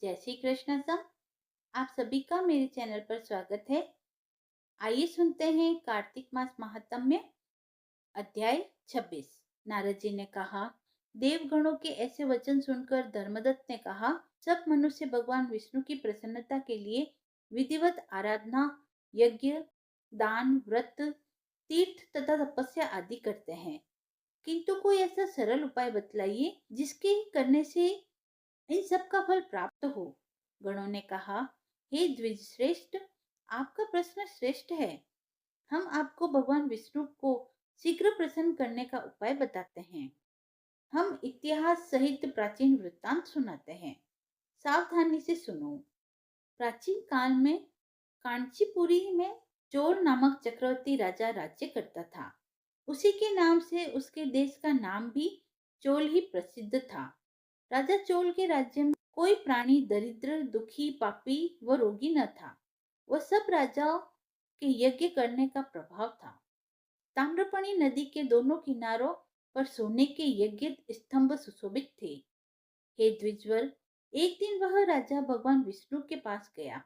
जय श्री कृष्ण सा। आप सभी का मेरे चैनल पर स्वागत है। आइए सुनते हैं कार्तिक मास महात्म्य। अध्याय 26। नारद जी ने कहा, देवगणों के ऐसे वचन सुनकर धर्मदत्त ने कहा, सब मनुष्य भगवान विष्णु की प्रसन्नता के लिए विधिवत आराधना, यज्ञ, दान, व्रत, तीर्थ तथा तपस्या आदि करते हैं, किंतु कोई ऐसा सरल उपाय बतलाइए जिसके करने से इन सब का फल प्राप्त हो। गणों ने कहा, हे द्विज श्रेष्ठ, आपका प्रश्न श्रेष्ठ है। हम आपको भगवान विष्णु को शीघ्र प्रसन्न करने का उपाय बताते हैं। हम इतिहास सहित प्राचीन वृत्तांत सुनाते हैं, सावधानी से सुनो। प्राचीन काल में कांचीपुरी में चोल नामक चक्रवर्ती राजा राज्य करता था। उसी के नाम से उसके देश का नाम भी चोल ही प्रसिद्ध था। राजा चोल के राज्य में कोई प्राणी दरिद्र, दुखी, पापी व रोगी न था। वह सब राजाओं के यज्ञ करने का प्रभाव था। ताम्रपणी नदी के दोनों किनारों पर सोने के यज्ञ स्तंभ सुशोभित थे। हे द्विजवर, एक दिन वह राजा भगवान विष्णु के पास गया।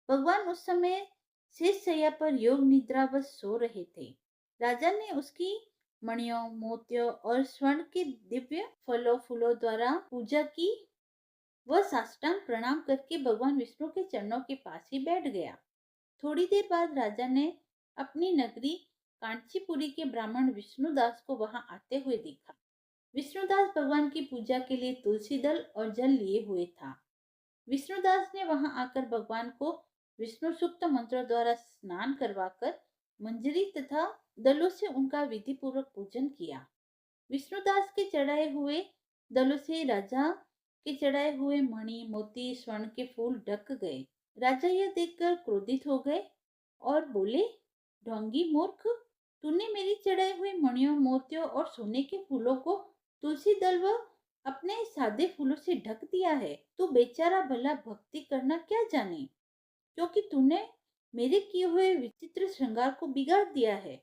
भगवान उस समय शेष शैया पर योग निद्रावश सो रहे थे। राजा ने उसकी मणियों, मोतियों और स्वर्ण के दिव्य फलों फूलों द्वारा पूजा की। वह साष्टांग प्रणाम करके भगवान विष्णु के चरणों के पास ही बैठ गया। थोड़ी देर बाद राजा ने अपनी नगरी कांचीपुरी के ब्राह्मण विष्णुदास को वहां आते हुए देखा। विष्णुदास भगवान की पूजा के लिए तुलसी दल और जल लिए हुए था। विष्णुदास ने वहां आकर भगवान को विष्णु सूक्त मंत्र द्वारा स्नान करवाकर मंजरी तथा दलों से उनका विधि पूर्वक पूजन किया। विष्णुदास के चढ़ाए हुए दलों से राजा के चढ़ाए हुए मणि, मोती, स्वर्ण के फूल ढक गए। राजा यह देखकर क्रोधित हो गए और बोले, ढोंगी मूर्ख, तूने मेरी चढ़ाए हुए मणियों, मोतियों और सोने के फूलों को तुलसी दल व अपने सादे फूलों से ढक दिया है। तू बेचारा भला भक्ति करना क्या जाने, क्योंकि तूने मेरे किए हुए विचित्र श्रृंगार को बिगाड़ दिया है।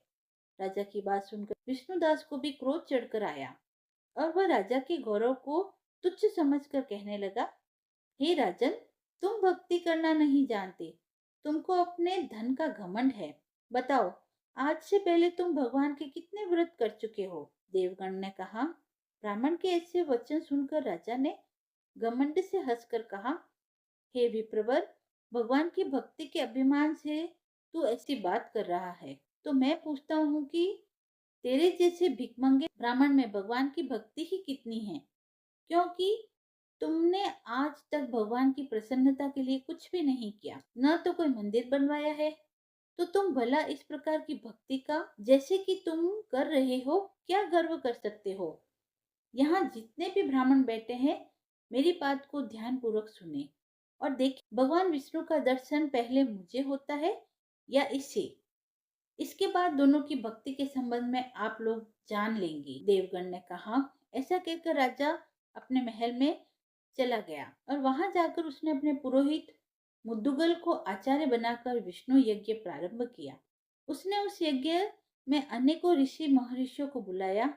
राजा की बात सुनकर विष्णुदास को भी क्रोध चढ़कर आया और वह राजा के गौरव को तुच्छ समझकर कहने लगा, हे राजन, तुम भक्ति करना नहीं जानते, तुमको अपने धन का घमंड है। बताओ, आज से पहले तुम भगवान के कितने व्रत कर चुके हो? देवगण ने कहा। ब्राह्मण के ऐसे वचन सुनकर राजा ने घमंड से हंसकर कहा, हे विप्रवर, भगवान की भक्ति के अभिमान से तू ऐसी बात कर रहा है, तो मैं पूछता हूँ कि तेरे जैसे भिखमंगे ब्राह्मण में भगवान की भक्ति ही कितनी है? क्योंकि तुमने आज तक भगवान की प्रसन्नता के लिए कुछ भी नहीं किया, न तो कोई मंदिर बनवाया है, तो तुम भला इस प्रकार की भक्ति का जैसे कि तुम कर रहे हो क्या गर्व कर सकते हो? यहाँ जितने भी ब्राह्मण बैठे हैं, मेरी बात को ध्यान पूर्वक सुने और देखिए, भगवान विष्णु का दर्शन पहले मुझे होता है या इससे? इसके बाद दोनों की भक्ति के संबंध में आप लोग जान लेंगे। देवगण ने कहा। ऐसा कहकर राजा अपने महल में चला गया और वहां जाकर उसने अपने पुरोहित मुद्दुगल को आचार्य बनाकर विष्णु यज्ञ प्रारंभ किया। उसने उस यज्ञ में अनेकों ऋषि महर्षियों को बुलाया,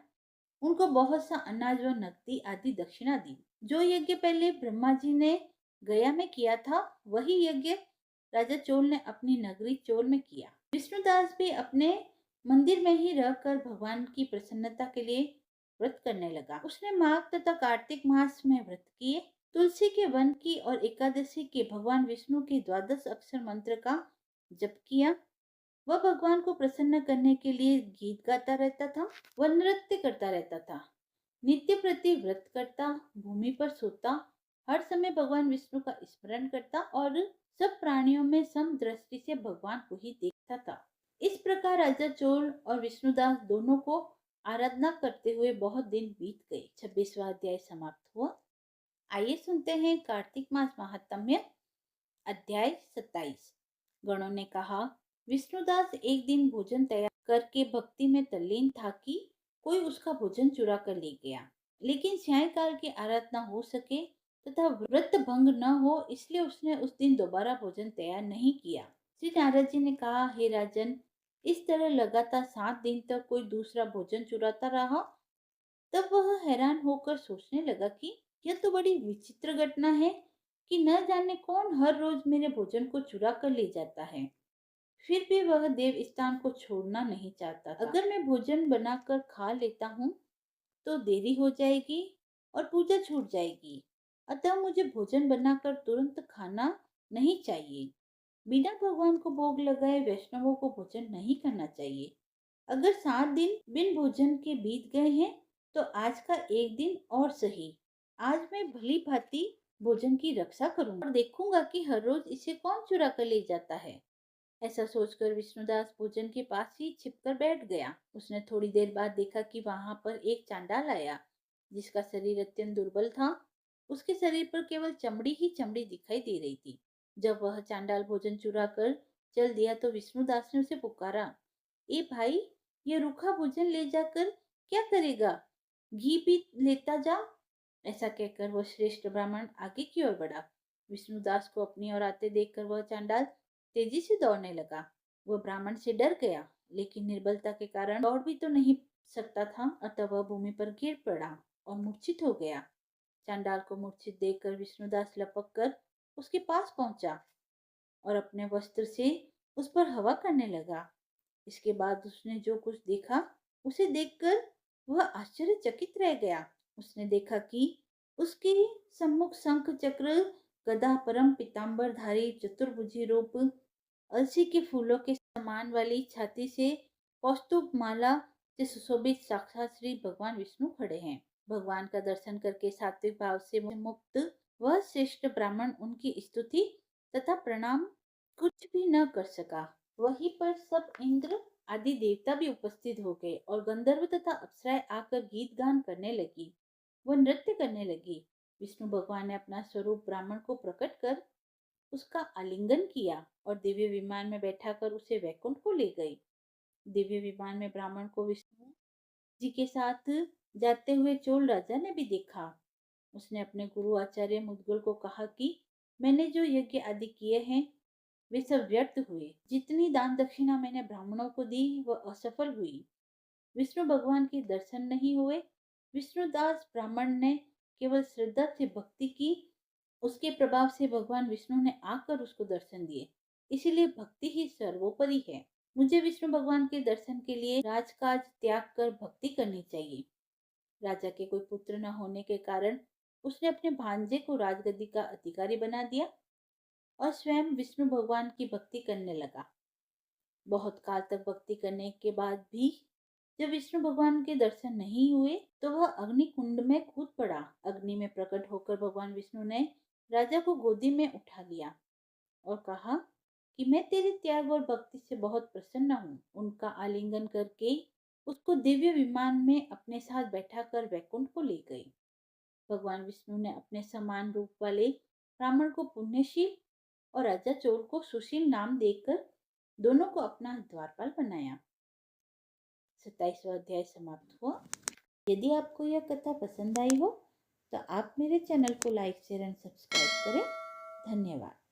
उनको बहुत सा अनाज व नकदी आदि दक्षिणा दी। जो यज्ञ पहले ब्रह्मा जी ने गया में किया था, वही यज्ञ राजा चोल ने अपनी नगरी चोल में किया। विष्णुदास भी अपने मंदिर में ही रहकर भगवान की प्रसन्नता के लिए व्रत करने लगा। उसने माघ तथा कार्तिक मास में व्रत किए, तुलसी के वन की और एकादशी के भगवान विष्णु के द्वादश अक्षर मंत्र का जप किया। वह भगवान को प्रसन्न करने के लिए गीत गाता रहता था, वह नृत्य करता रहता था, नित्य प्रति व्रत करता, भूमि पर सोता, हर समय भगवान विष्णु का स्मरण करता और सब प्राणियों में सम दृष्टि से भगवान को ही देखता था। इस प्रकार राजा चोल और विष्णुदास दोनों को आराधना करते हुए बहुत दिन बीत गए। 26वां अध्याय समाप्त हुआ। आइए सुनते हैं कार्तिक मास महात्म्य। अध्याय 27। गणों ने कहा, विष्णुदास एक दिन भोजन तैयार करके भक्ति में तल्लीन था कि कोई उसका भोजन चुरा कर ले गया। लेकिन सायंकाल की आराधना हो सके तथा व्रत भंग न हो, इसलिए उसने उस दिन दोबारा भोजन तैयार नहीं किया। श्री नारद जी ने कहा, हे राजन, इस तरह लगातार 7 दिन तक कोई दूसरा भोजन चुराता रहा। तब वह हैरान होकर सोचने लगा कि यह तो बड़ी विचित्र घटना है। कि न जाने कौन हर रोज मेरे भोजन को चुरा कर ले जाता है। फिर भी वह देव स्थान को छोड़ना नहीं चाहता था। अगर मैं भोजन बनाकर खा लेता हूँ तो देरी हो जाएगी और पूजा छूट जाएगी। अतः मुझे भोजन बनाकर तुरंत खाना नहीं चाहिए। बिना भगवान को भोग लगाए वैष्णवों को भोजन नहीं करना चाहिए। अगर 7 दिन बिन भोजन के बीत गए हैं तो आज का एक दिन और सही। आज मैं भली भांति भोजन की रक्षा करूंगा और देखूंगा कि हर रोज इसे कौन चुरा कर ले जाता है। ऐसा सोचकर विष्णुदास भोजन के पास ही छिपकर बैठ गया। उसने थोड़ी देर बाद देखा कि वहां पर एक चांडाल आया, जिसका शरीर अत्यंत दुर्बल था। उसके शरीर पर केवल चमड़ी ही चमड़ी दिखाई दे रही थी। जब वह चांडाल भोजन चुरा कर चल दिया तो विष्णुदास ने उसे पुकारा, ए भाई, ये रूखा भोजन ले जाकर क्या करेगा? घी भी लेता जा। ऐसा कहकर वह श्रेष्ठ ब्राह्मण आगे की ओर बढ़ा। विष्णुदास को अपनी ओर आते देखकर वह चांडाल तेजी से दौड़ने लगा। वह ब्राह्मण से डर गया, लेकिन निर्बलता के कारण दौड़ भी तो नहीं सकता था, अतः वह भूमि पर गिर पड़ा और मूर्छित हो गया। चांडाल को मूर्छित देखकर विष्णुदास लपक कर उसके पास पहुंचा और अपने वस्त्र से उस पर हवा करने लगा। इसके बाद उसने जो कुछ देखा, उसे देखकर वह आश्चर्यचकित रह गया। उसने देखा कि उसके सम्मुख शंख चक्र गदा परम पीताम्बरधारी चतुर्भुजी रूप, अलसी के फूलों के समान वाली छाती से कौस्तुभ माला से सुशोभित साक्षात श्री भगवान विष्णु खड़े हैं। भगवान का दर्शन करके सात्विक भाव से मुक्त वह श्रेष्ठ ब्राह्मण उनकी स्तुति तथा प्रणाम कुछ भी न कर सका। वहीं पर सब इंद्र आदि देवता भी उपस्थित हो गए और गंधर्व तथा अप्सराएं आकर गीत गान करने लगी। वह नृत्य करने लगी। विष्णु भगवान ने अपना स्वरूप ब्राह्मण को प्रकट कर उसका आलिंगन किया और दिव्य विमान में बैठाकर उसे वैकुंठ को ले गई। दिव्य विमान में ब्राह्मण को विष्णु जी के साथ जाते हुए चोल राजा ने भी देखा। उसने अपने गुरु आचार्य मुद्गल को कहा कि मैंने जो यज्ञ आदि किए हैं वे सब व्यर्थ हुए। जितनी दान दक्षिणा मैंने ब्राह्मणों को दी वह असफल हुई। विष्णु भगवान के दर्शन नहीं हुए। विष्णुदास ब्राह्मण ने केवल श्रद्धा से भक्ति की। उसके प्रभाव से भगवान विष्णु ने आकर उसको दर्शन दिए। इसीलिए भक्ति ही सर्वोपरि है। मुझे विष्णु भगवान के दर्शन के लिए राजकाज त्याग कर भक्ति करनी चाहिए। राजा के कोई पुत्र न होने के कारण उसने अपने भांजे को राजगद्दी का अधिकारी बना दिया और स्वयं विष्णु भगवान की भक्ति करने लगा। बहुत काल तक भक्ति करने के बाद भी जब विष्णु भगवान के दर्शन नहीं हुए तो वह अग्नि कुंड में कूद पड़ा। अग्नि में प्रकट होकर भगवान विष्णु ने राजा को गोदी में उठा लिया और कहा कि मैं तेरे त्याग और भक्ति से बहुत प्रसन्न हूँ। उनका आलिंगन करके उसको दिव्य विमान में अपने साथ बैठाकर वैकुंठ को ले गई। भगवान विष्णु ने अपने समान रूप वाले ब्राह्मण को पुण्यशील और राजा चोल को सुशील नाम देकर दोनों को अपना द्वारपाल बनाया। 27वां अध्याय समाप्त हुआ। यदि आपको यह कथा पसंद आई हो तो आप मेरे चैनल को लाइक शेयर एंड सब्सक्राइब करें। धन्यवाद।